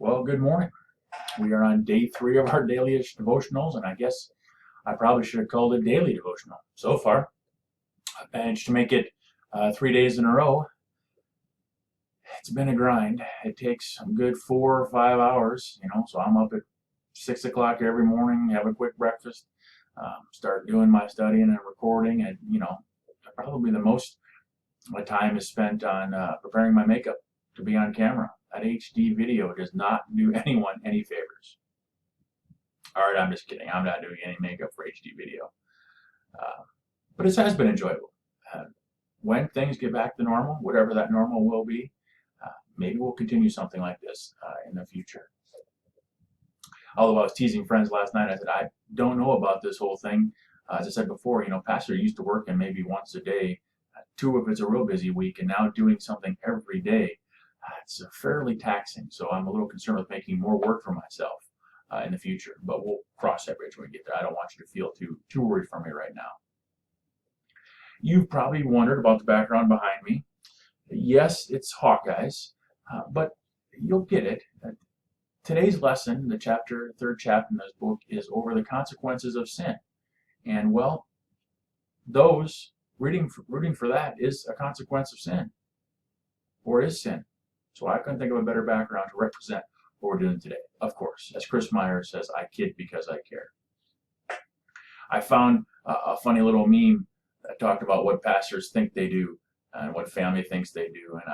Well, good morning. We are on day 3 of our Dailyish Devotionals, and I guess I probably should have called it Daily Devotional. So far, I've managed to make it 3 days in a row. It's been a grind. It takes a good 4 or 5 hours, so I'm up at 6 o'clock every morning, have a quick breakfast, start doing my studying and recording, and, probably the most of my time is spent on preparing my makeup to be on camera. That HD video does not do anyone any favors. All right, I'm just kidding. I'm not doing any makeup for HD video. But it has been enjoyable. When things get back to normal, whatever that normal will be, maybe we'll continue something like this in the future. Although I was teasing friends last night, I said, I don't know about this whole thing. As I said before, pastor used to work in maybe once a day, 2 if it's a real busy week, and now doing something every day. It's fairly taxing, so I'm a little concerned with making more work for myself in the future. But we'll cross that bridge when we get there. I don't want you to feel too worried for me right now. You've probably wondered about the background behind me. Yes, it's Hawkeyes, but you'll get it. Today's lesson, the third chapter in this book, is over the consequences of sin. And, well, those rooting for that is a consequence of sin, or is sin. So I couldn't think of a better background to represent what we're doing today. Of course, as Chris Meyer says, I kid because I care. I found a funny little meme that talked about what pastors think they do and what family thinks they do, and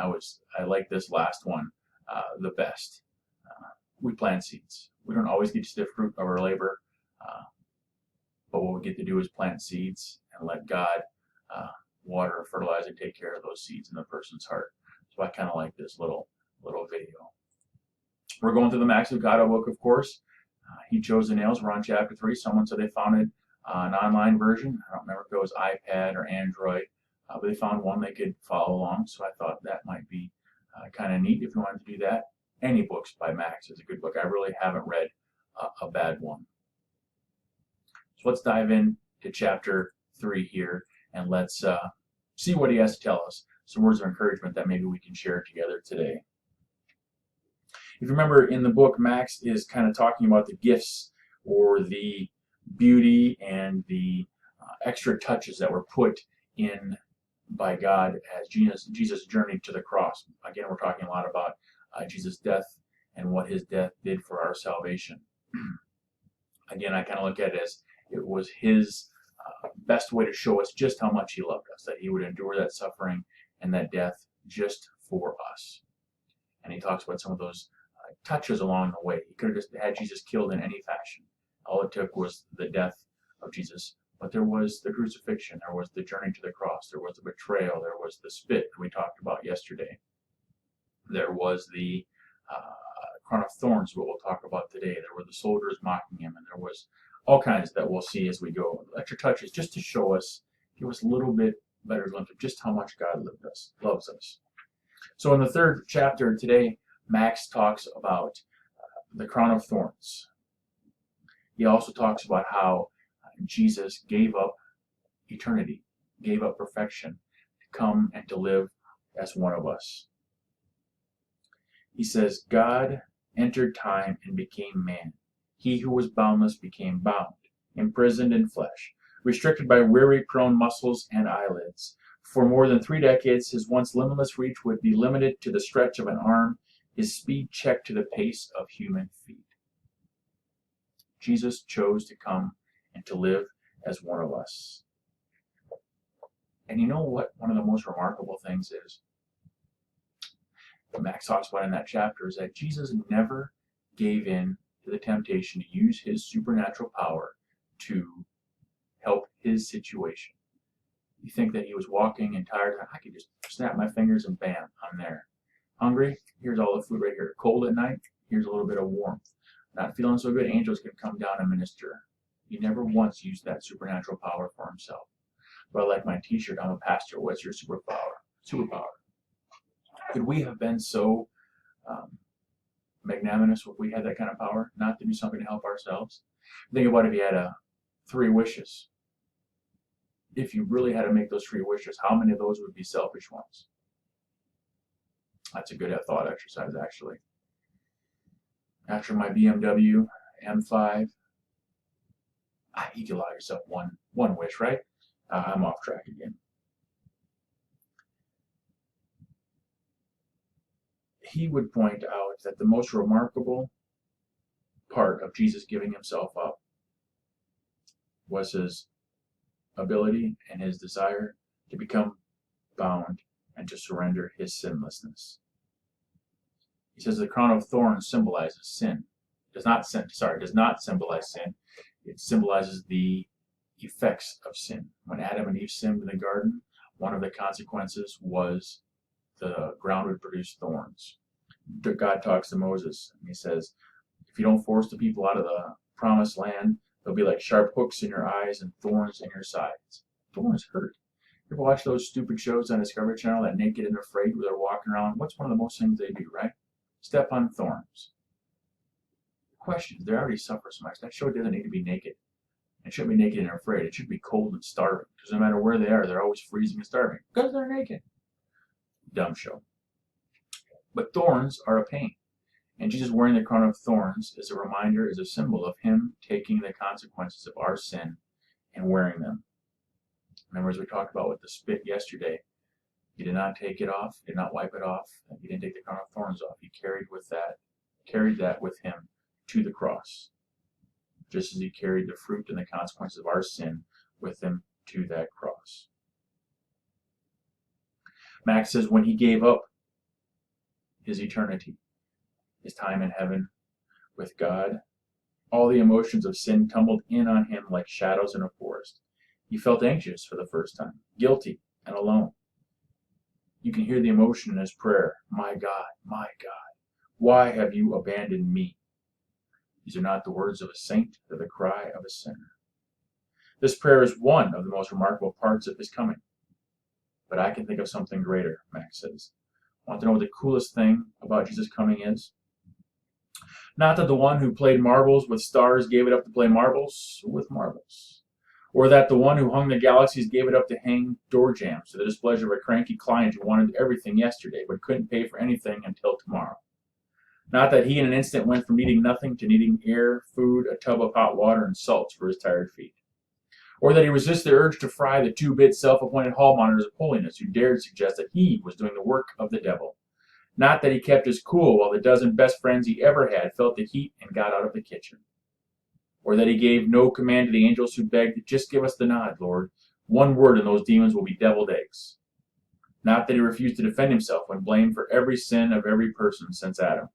I like this last one the best. We plant seeds. We don't always get to see the fruit of our labor, but what we get to do is plant seeds and let God water, fertilize, and take care of those seeds in the person's heart. So I kind of like this little video. We're going through the Max Lucado book, of course. He chose the nails. We're on chapter 3. Someone said they found it an online version. I don't remember if it was iPad or Android, but they found one they could follow along. So I thought that might be kind of neat if you wanted to do that. Any books by Max is a good book. I really haven't read a bad one. So let's dive in to chapter 3 here, and let's see what he has to tell us. Some words of encouragement that maybe we can share together today. If you remember in the book, Max is kind of talking about the gifts or the beauty and the extra touches that were put in by God as Jesus journeyed to the cross. Again, we're talking a lot about Jesus' death and what his death did for our salvation. Again, I kind of look at it as it was his best way to show us just how much he loved us, that he would endure that suffering and that death just for us. And he talks about some of those touches along the way. He could have just had Jesus killed in any fashion. All it took was the death of Jesus. But there was the crucifixion, there was the journey to the cross, there was the betrayal, there was the spit we talked about yesterday. There was the crown of thorns, what we'll talk about today. There were the soldiers mocking him, and there was all kinds that we'll see as we go. Extra touches just to show us, give us a little bit better glimpse of just how much God loves us. So in the 3rd chapter today, Max talks about the crown of thorns. He also talks about how Jesus gave up eternity, gave up perfection to come and to live as one of us. He says, God entered time and became man. He who was boundless became bound, imprisoned in flesh, restricted by weary-prone muscles and eyelids. For more than 3 decades, his once limitless reach would be limited to the stretch of an arm, his speed checked to the pace of human feet. Jesus chose to come and to live as one of us. And you know what one of the most remarkable things is? What Max talks about in that chapter is that Jesus never gave in to the temptation to use his supernatural power to help his situation. You think that he was walking and tired, I could just snap my fingers and bam, I'm there. Hungry? Here's all the food right here. Cold at night? Here's a little bit of warmth. Not feeling so good? Angels can come down and minister. He never once used that supernatural power for himself. But I like my t-shirt, I'm a pastor. What's your superpower? Could we have been so magnanimous if we had that kind of power, not to do something to help ourselves? Think about if you had 3 wishes. If you really had to make those 3 wishes, how many of those would be selfish ones? That's a good thought exercise, actually. after my BMW M5. You can allow yourself one wish, right? I'm off track again. He would point out that the most remarkable part of Jesus giving himself up was his ability and his desire to become bound and to surrender his sinlessness. He says the crown of thorns symbolizes sin. Does not symbolize sin. It symbolizes the effects of sin. When Adam and Eve sinned in the garden, one of the consequences was the ground would produce thorns. God talks to Moses, and he says, if you don't force the people out of the promised land, they'll be like sharp hooks in your eyes and thorns in your sides. Thorns hurt. You ever watch those stupid shows on Discovery Channel, that Naked and Afraid, where they're walking around? What's one of the most things they do, right? Step on thorns. Question, they already suffer so much. That show doesn't need to be naked. It shouldn't be naked and afraid. It should be cold and starving, because no matter where they are, they're always freezing and starving, because they're naked. Dumb show. But thorns are a pain. And Jesus wearing the crown of thorns is a reminder, is a symbol of him taking the consequences of our sin and wearing them. Remember, as we talked about with the spit yesterday, he did not take it off, did not wipe it off, and he didn't take the crown of thorns off. He carried that with him to the cross, just as he carried the fruit and the consequences of our sin with him to that cross. Max says when he gave up his eternity, his time in heaven with God, all the emotions of sin tumbled in on him like shadows in a forest. He felt anxious for the first time, guilty and alone. You can hear the emotion in his prayer. My God, why have you abandoned me? These are not the words of a saint, they're the cry of a sinner. This prayer is one of the most remarkable parts of his coming. But I can think of something greater, Max says. Want to know what the coolest thing about Jesus' coming is? Not that the one who played marbles with stars gave it up to play marbles with marbles, or that the one who hung the galaxies gave it up to hang door jambs to the displeasure of a cranky client who wanted everything yesterday but couldn't pay for anything until tomorrow. Not that he in an instant went from needing nothing to needing air, food, a tub of hot water, and salts for his tired feet. Or that he resisted the urge to fry the two-bit self-appointed hall monitors of holiness who dared suggest that he was doing the work of the devil. Not that he kept his cool while the dozen best friends he ever had felt the heat and got out of the kitchen. Or that he gave no command to the angels who begged, just give us the nod, Lord. One word and those demons will be deviled eggs. Not that he refused to defend himself when blamed for every sin of every person since Adam.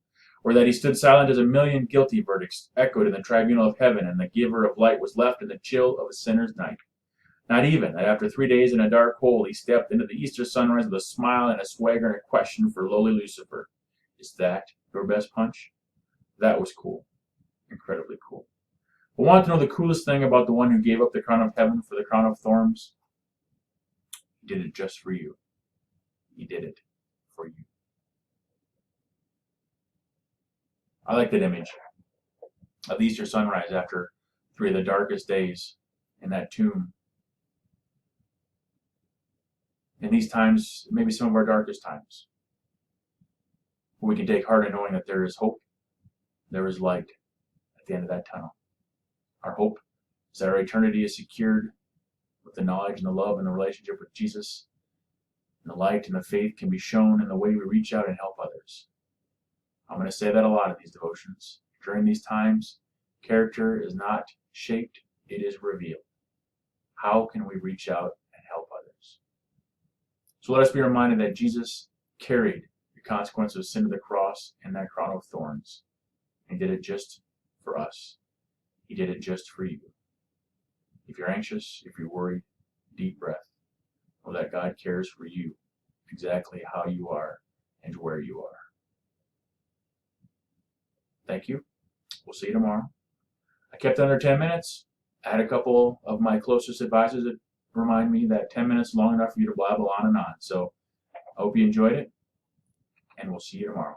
Or that he stood silent as a million guilty verdicts echoed in the tribunal of heaven and the giver of light was left in the chill of a sinner's night. Not even that after 3 days in a dark hole he stepped into the Easter sunrise with a smile and a swagger and a question for lowly Lucifer. Is that your best punch? That was cool. Incredibly cool. But want to know the coolest thing about the one who gave up the crown of heaven for the crown of thorns? He did it just for you. He did it for you. I like that image of the Easter sunrise after 3 of the darkest days in that tomb. In these times, maybe some of our darkest times, we can take heart in knowing that there is hope, there is light at the end of that tunnel. Our hope is that our eternity is secured with the knowledge and the love and the relationship with Jesus. And the light and the faith can be shown in the way we reach out and help others. I'm going to say that a lot in these devotions. During these times, character is not shaped, it is revealed. How can we reach out and help others? So let us be reminded that Jesus carried the consequence of sin to the cross and that crown of thorns. He did it just for us. He did it just for you. If you're anxious, if you're worried, deep breath. Know that God cares for you exactly how you are and where you are. Thank you. We'll see you tomorrow. I kept it under 10 minutes. I had a couple of my closest advisors that remind me that 10 minutes is long enough for you to blabble on and on. So I hope you enjoyed it, and we'll see you tomorrow.